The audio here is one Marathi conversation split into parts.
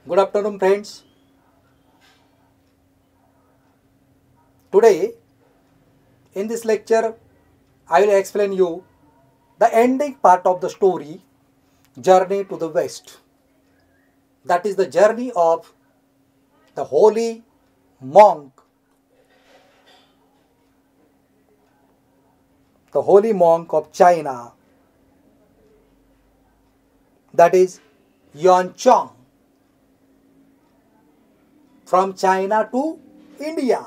Good afternoon, friends. Today in this lecture I will explain you the ending part of the story, Journey to the West. That is the journey of the holy monk, of China, that is Yuan Chong, from China to India.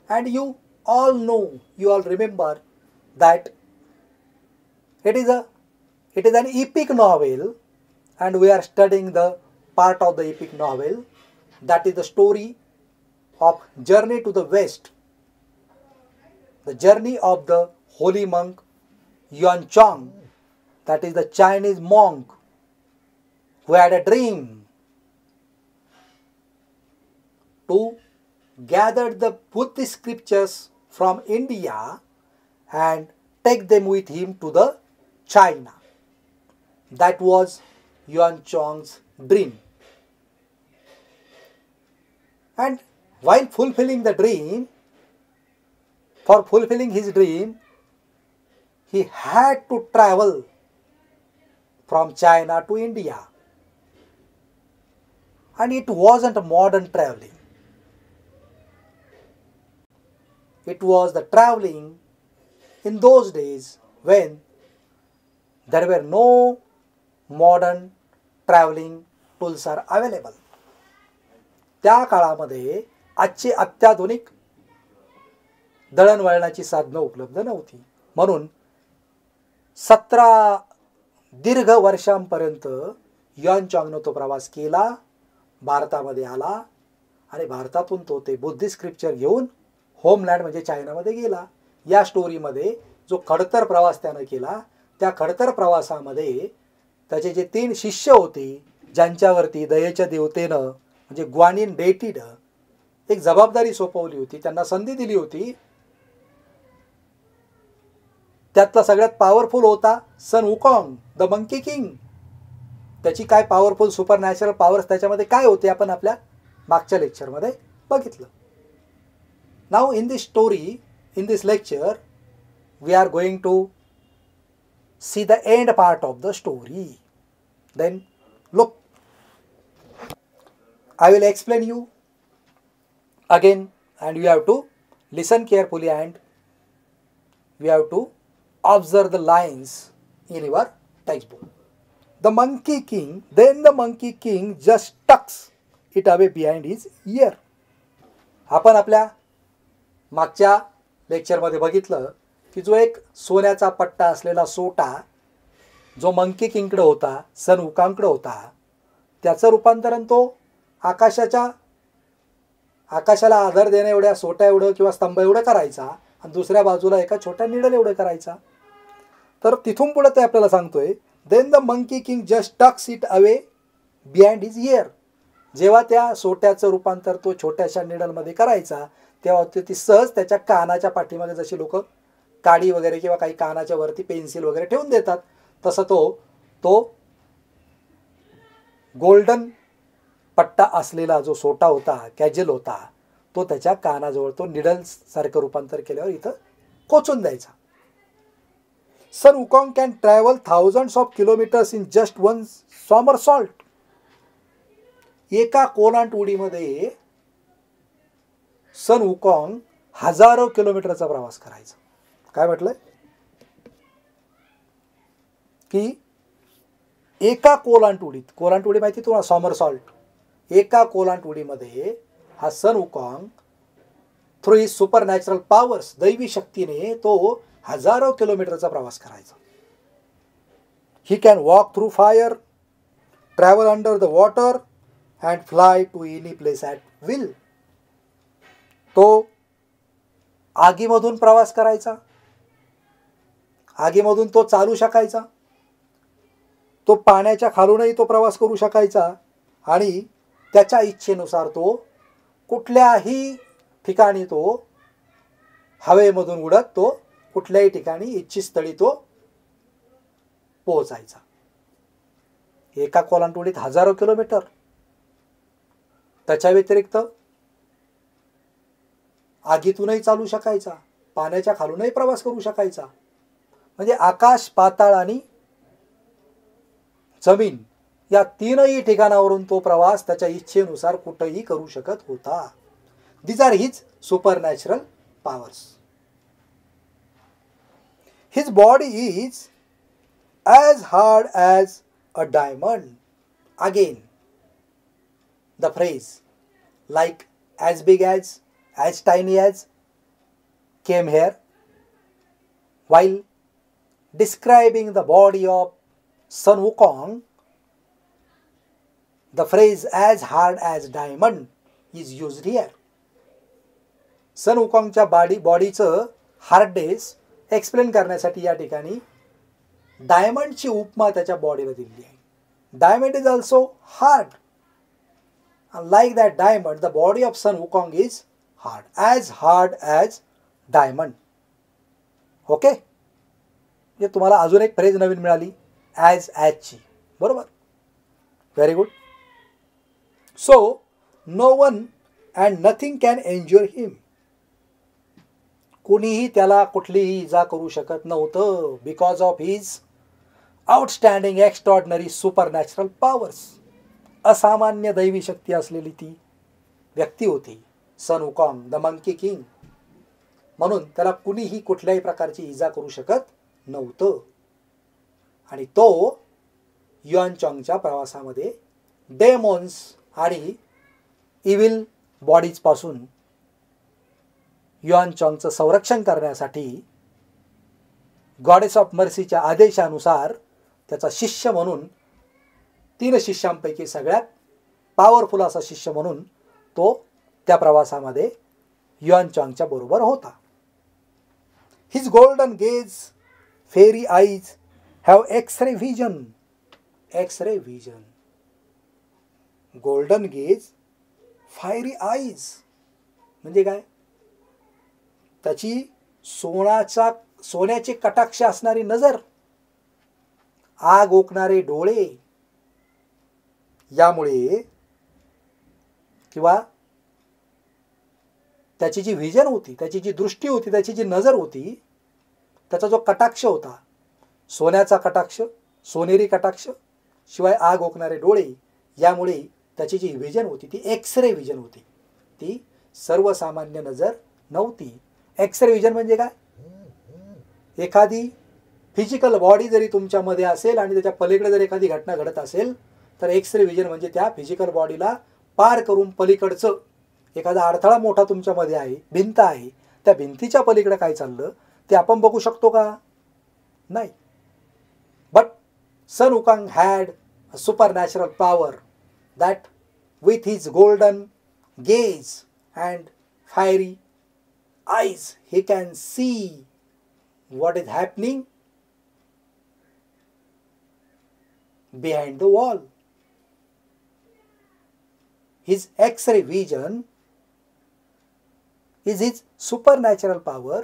And you all know, you all remember that it is an epic novel, and we are studying the part of the epic novel, that is the story of Journey to the West, the journey of the holy monk Yuan Chong, that is the Chinese monk who had a dream to gather the Buddhist scriptures from India and take them with him to the China. That was Yuan Chong's dream. And while fulfilling the dream, for fulfilling his dream, he had to travel from China to India. And it wasn't modern traveling. It was the traveling in those days when there were no modern traveling tools are available. त्या काळामध्ये आजची अत्याधुनिक दळणवळणाची साधनं उपलब्ध नव्हती. म्हणून 17 दीर्घ वर्षांपर्यंत युआन चॉंगनं तो प्रवास केला, भारतामध्ये आला आणि भारतातून तो ते बुद्धिस्ट स्क्रिप्चर घेऊन होमलँड म्हणजे चायनामध्ये गेला. या स्टोरीमध्ये जो खडतर प्रवास त्यानं केला, त्या खडतर प्रवासामध्ये त्याचे जे 3 शिष्य होते, ज्यांच्यावरती दयेच्या देवतेनं म्हणजे ग्वानिन डेटीनं एक जबाबदारी सोपवली होती, त्यांना संधी दिली होती. त्यातला सगळ्यात पॉवरफुल होता सन वुकॉंग, द मंकी किंग. त्याची काय पॉवरफुल सुपरनॅचरल पॉवर्स त्याच्यामध्ये काय होते आपण आपल्या मागच्या लेक्चरमध्ये बघितलं. Now in this story, in this lecture, we are going to see the end part of the story. Then look, I will explain you again, and you have to listen carefully and you have to observe the lines in your textbook. The monkey king, then the monkey king just tucks it away behind his ear. आपण आपल्या मागच्या लेक्चरमध्ये बघितलं की जो एक सोन्याचा पट्टा असलेला सोटा जो मंकी किंगकडे होता, सन वुकांगकडे होता, त्याचं रूपांतरण तो आकाशाला आधार देण्या एवढ्या सोट्या एवढं किंवा स्तंभ एवढं करायचा आणि दुसऱ्या बाजूला एका छोट्या निडल एवढं करायचा. तर तिथून पुढे ते आपल्याला सांगतोय, then the monkey king just tucks it away behind his ear. जेव्हा त्या सोट्याचं रूपांतर तो छोट्याशा निडलमध्ये करायचा, तेव्हा ती सहज त्याच्या कानाच्या पाठीमागे जशी लोक काडी वगैरे किंवा काही कानाच्या वरती पेन्सिल वगैरे ठेवून देतात, तसं तो गोल्डन पट्टा असलेला जो सोटा होता, कॅजल होता, तो त्याच्या कानाजवळ तो निडल सारखं रूपांतर केल्यावर इथं कोचून द्यायचा. Sun Wukong can travel thousands of kilometers in just one somersault. एका कोलांट उडीमध्ये सन वुकॉंग हजारो किलोमीटरचा प्रवास करायचा. काय म्हटलंय की एका कोलांटुडी माहिती तुम्हाला, सॉमरसॉल्ट, एका कोलांटुडीमध्ये हा Sun Wukong through his super natural powers, दैवी शक्तीने तो हजारो किलोमीटरचा प्रवास करायचा. He can walk through fire, travel under the water and fly to any place at will. तो आगीमधून प्रवास करायचा, आगीमधून तो चालू शकायचा, तो पाण्याच्या खालूनही तो प्रवास करू शकायचा आणि त्याच्या इच्छेनुसार तो कुठल्याही ठिकाणी तो हवेमधून उडत तो कुठल्याही ठिकाणी इच्छित स्थळी तो पोहोचायचा. एका कोलांटुडीत हजारो किलोमीटर. त्याच्या व्यतिरिक्त आगीतूनही चालू शकायचा, पाण्याच्या खालूनही प्रवास करू शकायचा. म्हणजे आकाश, पाताळ आणि जमीन या तीनही ठिकाणावरून तो प्रवास त्याच्या इच्छेनुसार कुठेही करू शकत होता. These are his supernatural powers. His body is as hard as a diamond. Again, the phrase like as big as tiny as came here while describing the body of Sun Wukong. The phrase as hard as diamond is used here. सन वुकॉंगच्या बॉडीचं हार्डनेस एक्सप्लेन करण्यासाठी या ठिकाणी डायमंडची उपमा त्याच्या बॉडीला दिली आहे. Diamond is also hard. Like that diamond, the body of Sun Wukong is hard as diamond. Okay, म्हणजे तुम्हाला अजून एक फ्रेज नवीन मिळाली, ॲजची. बरोबर, very good. So no one and nothing can injure him. कुणीही त्याला कुठलीही इजा करू शकत नव्हतं, because of his outstanding extraordinary supernatural powers. असामान्य दैवी शक्ती असलेली ती व्यक्ती होती Sun Wukong, the monkey king. म्हणून त्याला कुणीही कुठल्याही प्रकारची इजा करू शकत नव्हतं. आणि तो युआनचॉंगच्या प्रवासामध्ये डेमॉन्स आणि इव्हिल बॉडीजपासून युआनचॉंगचं संरक्षण करण्यासाठी गॉडेस ऑफ मर्सीच्या आदेशानुसार त्याचा शिष्य म्हणून, 3 शिष्यांपैकी सगळ्यात पॉवरफुल असा शिष्य म्हणून तो त्या प्रवासामध्ये युआनचॉंगच्या बरोबर होता. His golden gaze, fiery eyes have X-ray vision. X-ray vision, golden gaze, fiery eyes म्हणजे काय? त्याची सोन्याचे कटाक्ष असणारी नजर, आग ओकणारे डोळे, यामुळे किंवा त्याची जी व्हिजन होती, त्याची जी दृष्टी होती, त्याची जी नजर होती, त्याचा जो कटाक्ष होता, सोन्याचा कटाक्ष, सोनेरी कटाक्ष, शिवाय आग ओकणारे डोळे, यामुळे त्याची जी व्हिजन होती ती एक्स-रे व्हिजन होती. ती सर्वसामान्य नजर नव्हती. एक्स-रे व्हिजन म्हणजे काय? एखादी फिजिकल बॉडी जरी तुमच्यामध्ये असेल आणि त्याच्या पलीकडे जर एखादी घटना घडत असेल तर एक्स-रे व्हिजन म्हणजे त्या फिजिकल बॉडीला पार करून पलीकडचं एखादा अडथळा मोठा तुमच्यामध्ये आहे, भिंत आहे, त्या भिंतीच्या पलीकडे काय चाललं ते आपण बघू शकतो का? नाही. But Sun Wukong had a supernatural power that with his golden gaze and fiery eyes he can see what is happening behind the wall. His X-ray vision is his supernatural power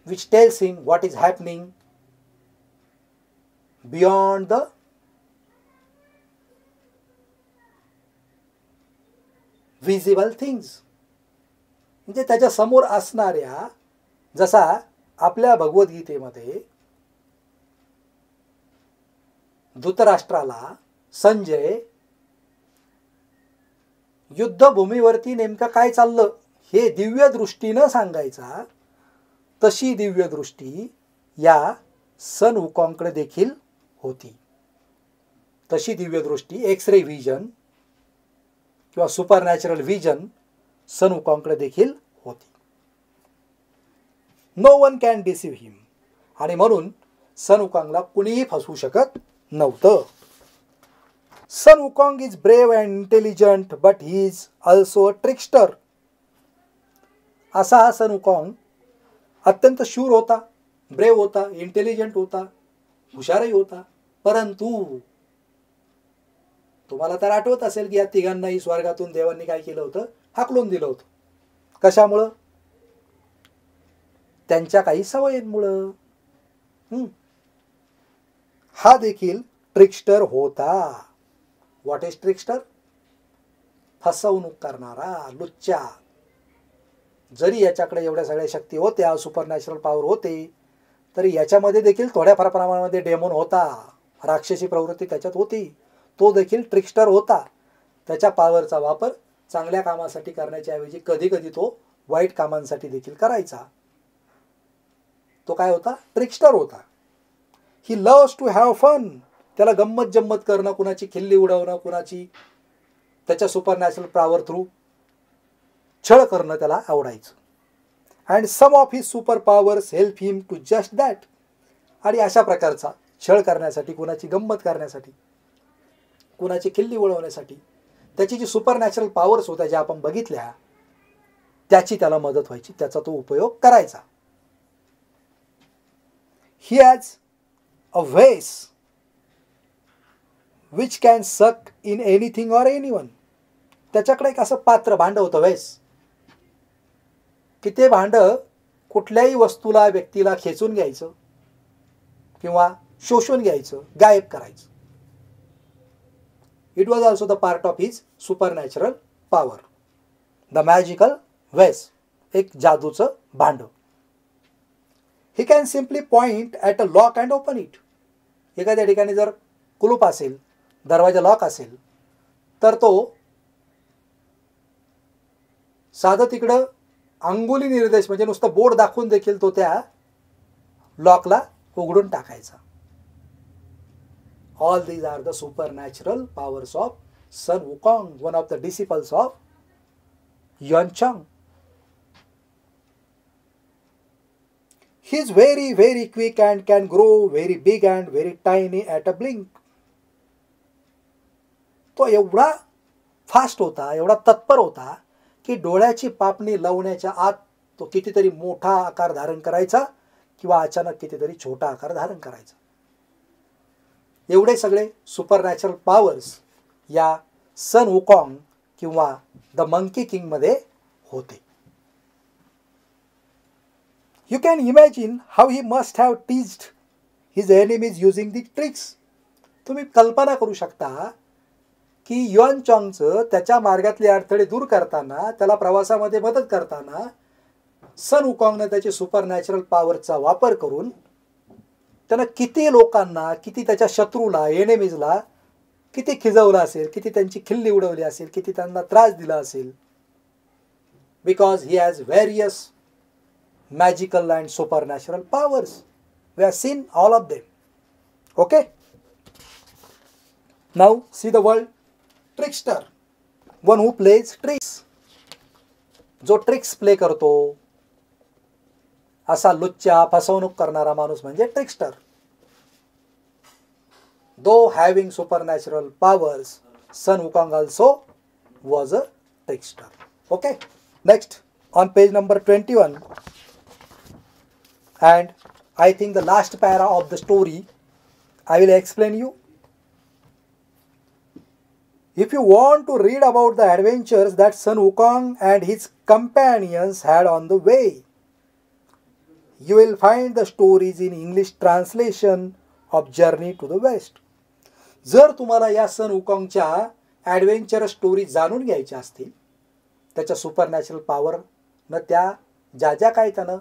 which tells him what is happening beyond the visible things. म्हणजे त्याच्या समोर असणाऱ्या, जसा आपल्या भगवद्गीतेमध्ये धृतराष्ट्राला संजय युद्धभूमीवरती नेमकं काय चाललं हे दिव्य दृष्टीनं सांगायचा, तशी दिव्य दृष्टी या सन वुकॉंगकडे देखील होती. तशी दिव्य दृष्टी एक्स-रे व्हिजन किंवा सुपरनॅचरल व्हिजन सन वुकॉंगकडे देखील होती. No one can deceive him. आणि म्हणून सन वुकॉंगला कुणीही फसवू शकत नव्हतं. Sun Wukong is brave and intelligent but he is also a trickster. असा हा सन वुकॉंग अत्यंत शूर होता, ब्रेव होता, इंटेलिजंट होता, हुशारही होता. परंतु तुम्हाला तर आठवत असेल की या तिघांनाही स्वर्गातून देवांनी काय केलं होतं, हाकलून दिलं होतं. कशामुळं? त्यांच्या काही सवयींमुळं. हा देखील ट्रिकस्टर होता. What is trickster? फसवणूक करणारा, लुच्चा. जरी याच्याकडे एवढ्या सगळ्या शक्ती होत्या, सुपरनॅचरल पॉवर होते, तरी याच्यामध्ये देखील थोड्याफार प्रमाणामध्ये डेमोन होता, राक्षसी प्रवृत्ती त्याच्यात होती. तो देखील ट्रिकस्टर होता. त्याच्या पॉवरचा वापर चांगल्या कामासाठी करण्याच्या ऐवजी कधी कधी तो वाईट कामांसाठी देखील करायचा. तो काय होता? ट्रिकस्टर होता. He loves to have fun. त्याला गंमत जम्मत करणं, कुणाची खिल्ली उडवणं, कुणाची त्याच्या सुपरनॅचरल पॉवर थ्रू छळ करणं त्याला आवडायचं. And some of his super powers help him to just that. आणि अशा प्रकारचा छळ करण्यासाठी, कुणाची गंमत करण्यासाठी, कुणाची खिल्ली उडवण्यासाठी त्याची जी सुपरनॅचरल पॉवर्स होत्या ज्या आपण बघितल्या, त्याची त्याला मदत व्हायची, त्याचा तो उपयोग करायचा. He has a vase which can suck in anything or anyone. त्याच्याकडे एक असं पात्र, भांड होतं, व्हेस, की ते भांड कुठल्याही वस्तूला, व्यक्तीला खेचून घ्यायचं किंवा शोषून घ्यायचं, गायब करायचं. It was also the part of his supernatural power. The magical vase, एक जादूचं भांड. He can simply point at a lock and open it. एखाद्या ठिकाणी जर कुलूप असेल, दरवाजा लॉक असेल, तर तो साधं तिकडं अंगुली निर्देश म्हणजे नुसतं बोर्ड दाखवून देखील तो त्या लॉकला उघडून टाकायचा. All these are the supernatural powers of Sun Wukong, one of the disciples of Yuen Chang. He is very, very quick and can grow very big and very tiny at a blink. तो एवढा फास्ट होता, एवढा तत्पर होता की डोळ्याची पापणी लावण्याच्या आत तो कितीतरी मोठा आकार धारण करायचा किंवा अचानक कितीतरी छोटा आकार धारण करायचा. एवढे सगळे सुपरनॅचरल पॉवर्स या सन वुकॉंग किंवा द मंकी किंग मध्ये होते. You can imagine how he must have teased his enemies using the tricks. तुम्ही कल्पना करू शकता की युएन चांगचं त्याच्या मार्गातले अडथळे दूर करताना, त्याला प्रवासामध्ये मदत करताना सन वुकॉंगने त्याची सुपरनॅचरल पॉवरचा वापर करून त्यानं किती लोकांना, किती त्याच्या शत्रूला, एनिमीजला किती खिजवलं असेल, किती त्यांची खिल्ली उडवली असेल, किती त्यांना त्रास दिला असेल. Because he has various magical and supernatural powers. We have seen all of them. Okay? Now see the word trickster. One who plays tricks. जो ट्रिक्स प्ले करतो असा लुच्चा, फसवणूक करणारा माणूस म्हणजे ट्रिकस्टर. Though having supernatural powers, Sun Wukong also was a trickster. Okay? Next, on page number 21. And I think the last para of the story I will explain you. If you want to read about the adventures that Sun Wukong and his companions had on the way, you will find the stories in English translation of Journey to the West. जर तुम्हाला या सन वुकॉंगच्या ॲडव्हेंचरस स्टोरी जाणून घ्यायच्या असतील, त्याच्या सुपरनॅचरल पॉवरनं त्या ज्या ज्या काय त्यानं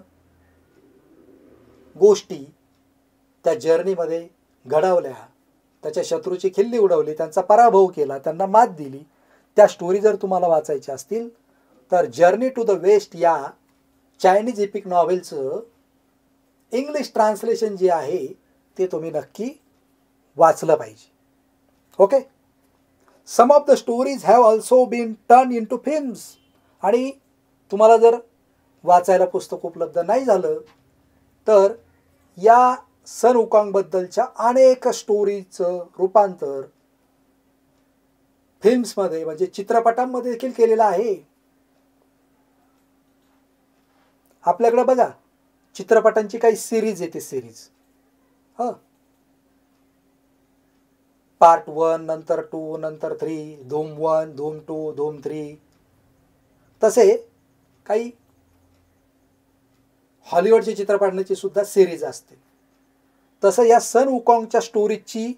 गोष्टी त्या जर्नीमध्ये घडवल्या, त्याच्या शत्रूची खिल्ली उडवली, त्यांचा पराभव केला, त्यांना मात दिली, त्या स्टोरी जर तुम्हाला वाचायच्या असतील तर जर्नी टू द वेस्ट या चायनीज इपिक नॉव्हेलचं इंग्लिश ट्रान्सलेशन जे आहे ते तुम्ही नक्की वाचलं पाहिजे. Okay. Some of the stories have also been turn into films. आणि तुम्हाला जर वाचायला पुस्तक उपलब्ध नाही झालं तर या सन वुकॉंगबद्दलच्या अनेक स्टोरीचं रूपांतर फिल्म्समध्ये म्हणजे चित्रपटांमध्ये देखील केलेलं आहे. आपल्याकडे बघा चित्रपटांची काही सिरीज येते, सिरीज पार्ट 1 नंतर 2 नंतर 3, धूम 1 धूम 2 धूम 3. तसे काही हॉलिवूडच्या चित्रपटांची सुद्धा सिरीज असते. तसं या सन वुकॉंगच्या स्टोरीजची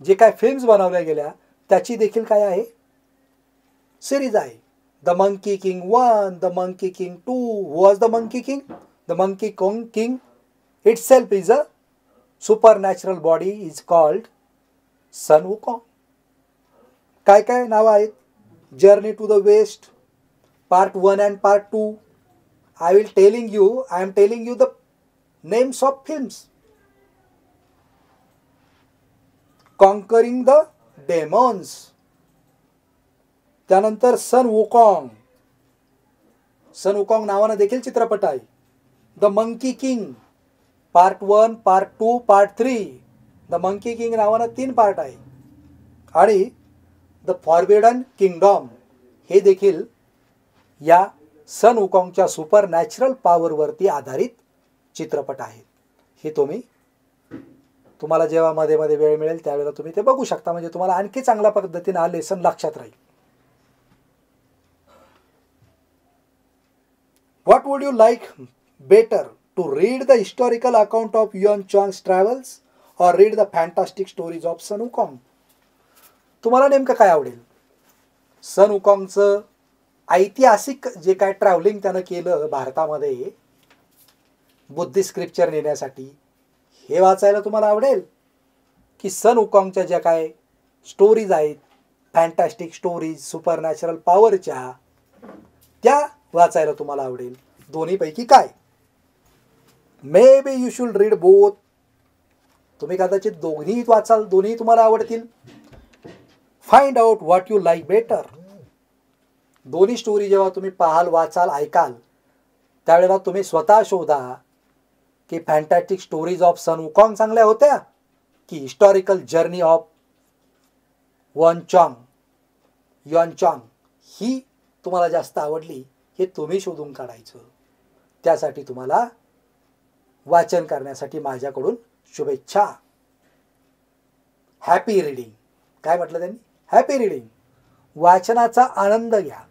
जे काय फिल्म्स बनवल्या गेल्या त्याची देखील काय आहे, सिरीज आहे. The monkey king 1, the monkey king 2. Was the monkey king? The monkey king itself is a supernatural body is called Sun Wukong. काय काय नाव आहेत? Journey to the west part 1 and part 2. I am telling you the names of films. Conquering the Demons. त्यानंतर सन वुकॉंग. सन वुकॉंग नावानं देखील चित्रपट आहे. The monkey king part 1, part 2, part 3. The monkey king नावानं 3 पार्ट आहे. आणि द फॉरबिडन किंगडम हे देखील या सन वुकॉंगच्या सुपर नॅचरल पॉवरवरती आधारित चित्रपट आहेत. हे तुम्हाला जेव्हा मध्ये मध्ये वेळ मिळेल त्यावेळेला तुम्ही ते बघू शकता, म्हणजे तुम्हाला आणखी चांगल्या पद्धतीने हा लेसन लक्षात राहील. What would you like better to read the historical account of Hiuen Tsang's travels or read the fantastic stories of Sun Wukong? तुम्हाला नेमकं काय आवडेल? सन वुकॉंगचं ऐतिहासिक जे काय ट्रॅव्हलिंग त्यानं केलं भारतामध्ये बुद्धिस्ट स्क्रिप्चर नेण्यासाठी, हे वाचायला तुम्हाला आवडेल? की सन वुकॉंगच्या ज्या काय स्टोरीज आहेत फॅन्टॅस्टिक स्टोरीज सुपर नॅचरल पॉवरच्या, त्या वाचायला तुम्हाला आवडेल? दोन्हीपैकी काय? May be you should read both. तुम्ही कदाचित दोन्ही वाचाल, दोन्ही तुम्हाला आवडतील. Find out what you like better. दोन्ही स्टोरी जेव्हा तुम्ही पाहाल, वाचाल, ऐकाल त्यावेळेला तुम्ही स्वतः शोधा की fantastic stories of Sun Wukong चांगल्या होत्या की historical journey of Yuen Chong ही तुम्हाला जास्त आवडली. हे तुम्ही शोधून काढायचं. त्यासाठी तुम्हाला वाचन करण्यासाठी माझ्याकडून शुभेच्छा. Happy reading. काय म्हटलं त्यांनी? Happy reading. वाचनाचा आनंद घ्या.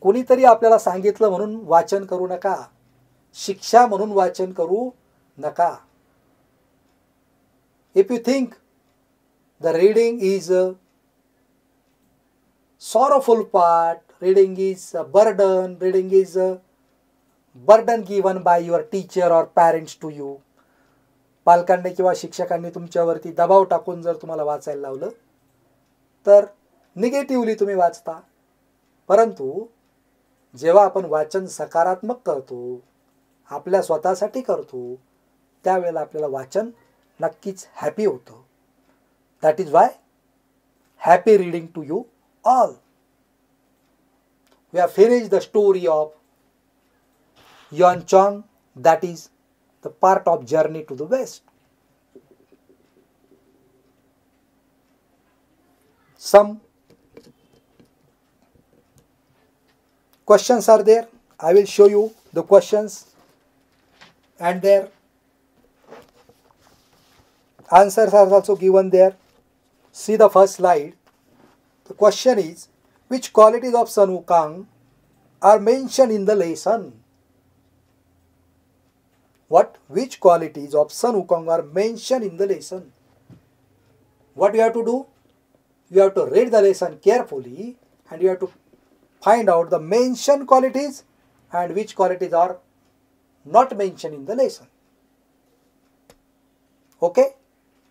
कोणीतरी आपल्याला सांगितलं म्हणून वाचन करू नका. शिक्षा म्हणून वाचन करू नका. If you think the reading is a sorrowful part, reading is a burden, reading is a burden given by your teacher or parents to you. पालकांनी किंवा शिक्षकांनी तुमच्यावरती दबाव टाकून जर तुम्हाला वाचायला लावलं तर निगेटिव्हली तुम्ही वाचता. परंतु जेव्हा आपण वाचन सकारात्मक करतो, आपल्या स्वतःसाठी करतो, त्यावेळेला आपल्याला वाचन नक्कीच हॅपी होतं. That is why happy reading to you all. We have finished the story of Yuan Chong, that is the part of journey to the west. Some questions are there. I will show you the questions and their answers are also given there. See the first slide. The question is, which qualities of Sun Wukong are mentioned in the lesson? What? Which qualities of Sun Wukong are mentioned in the lesson? What you have to do? You have to read the lesson carefully and you have to find out the mentioned qualities and which qualities are not mentioned in the lesson. Okay?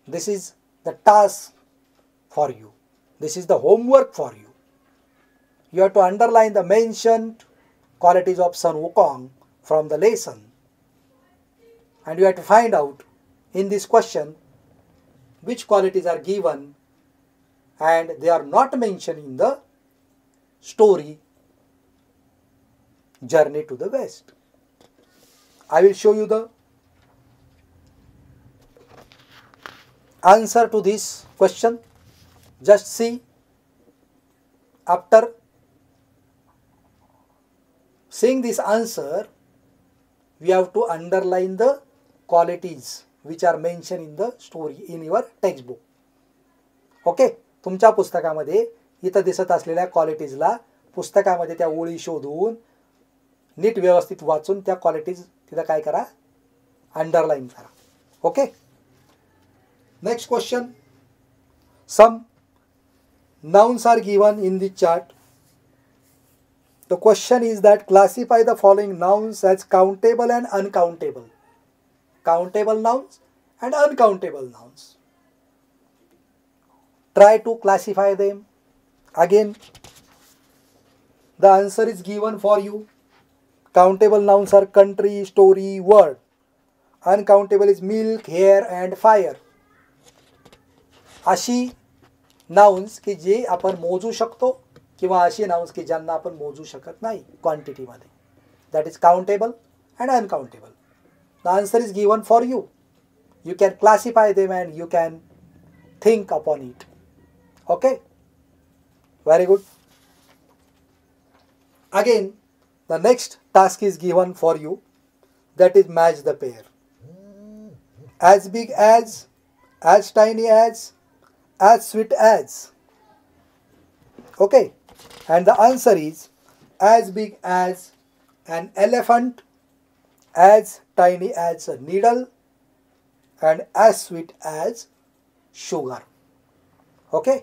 This is the task for you. This is the homework for you. You have to underline the mentioned qualities of Sun Wukong from the lesson. And you have to find out in this question which qualities are given and they are not mentioned in the story Journey to the West. I will show you the answer to this question. Just see, after seeing this answer, we have to underline the qualities which are mentioned in the story in your textbook. Okay, तुमच्या पुस्तकामध्ये इथं दिसत असलेल्या क्वालिटीजला पुस्तकामध्ये त्या ओळी शोधून नीट व्यवस्थित वाचून त्या क्वालिटीज तिथं काय करा, अंडरलाइन करा. Okay. Next question. Some nouns are given in the chart. The question is that classify the following nouns as countable and uncountable. Countable nouns and uncountable nouns. Try to classify them. Again, the answer is given for you. Countable nouns are country, story, word. Uncountable is milk, hair and fire. अशी नाउन्स की जे आपण मोजू शकतो किंवा अशी नाउन्स की ज्यांना आपण मोजू शकत नाही क्वांटिटीमध्ये. That is countable and uncountable. The answer is given for you. You can classify them and you can think upon it. Okay, very good. Again the next task is given for you. That is match the pair. As big as tiny as sweet as. Okay, and the answer is as big as an elephant, as tiny as a needle and as sweet as sugar. Okay,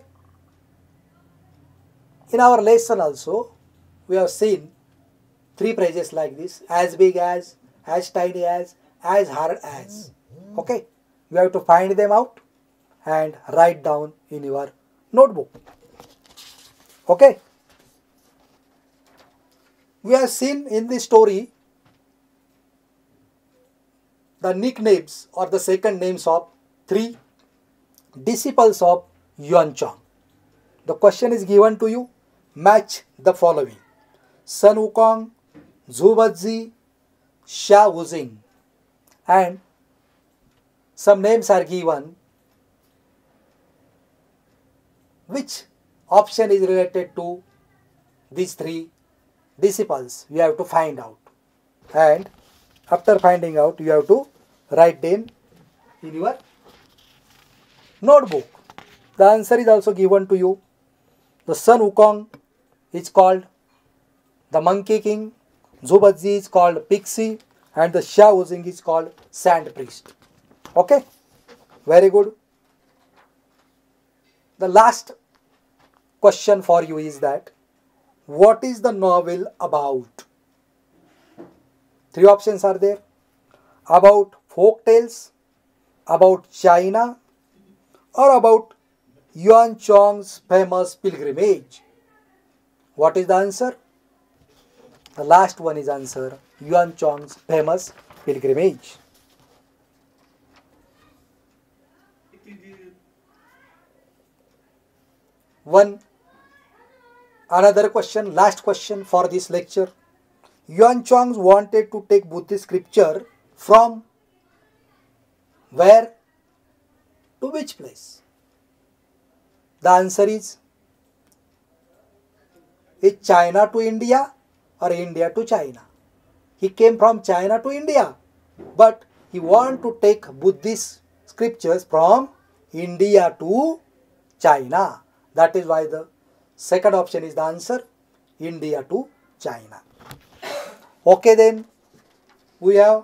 in our lesson also we have seen three phrases like this: as big as tiny as hard as. Okay, we have to find them out and write down in your notebook. Okay, we have seen in the story the nicknames or the second names of three disciples of Yuan Chang. The question is given to you. Match the following: Sun Wukong, Zhu Bazi, Xia Wuzing, and some names are given. Which option is related to these three disciples? You have to find out, and after finding out you have to write them in your notebook. The answer is also given to you. The Sun Wukong is called the Monkey King, Zhu Bazi is called Pixie, and the Xia Wuzing is called Sand Priest. Okay, very good. The last question for you is that what is the novel about? Three options are there: about folk tales, about China, or about Yuan Chang's famous pilgrimage. What is the answer? The last one is answer: Yuan Chang's famous pilgrimage. Another question, last question for this lecture. Yuan Chang wanted to take Buddhist scripture from where to which place? The answer is China to India or India to China. He came from China to India, but he wanted to take Buddhist scriptures from India to China. That is why the second option is the answer: India to China. Okay, then we have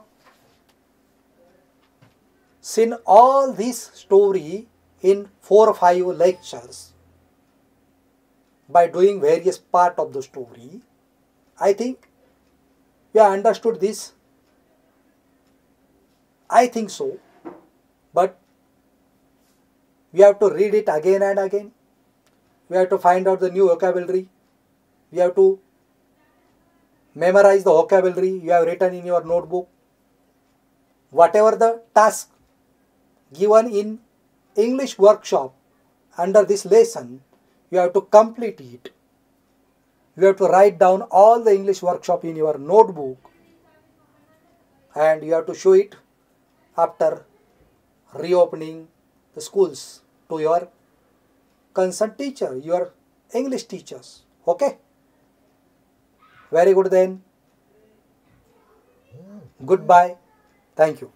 seen all this story in 4 or 5 lectures by doing various part of the story. I think you have understood this. I think so, but we have to read it again and again. We have to find out the new vocabulary. You have to memorize the vocabulary you have written in your notebook. Whatever the task given in English workshop under this lesson, you have to complete it. You have to write down all the English workshop in your notebook, and you have to show it after reopening the schools to your concerned teacher, your English teachers. Okay? Very good then. Goodbye. Thank you.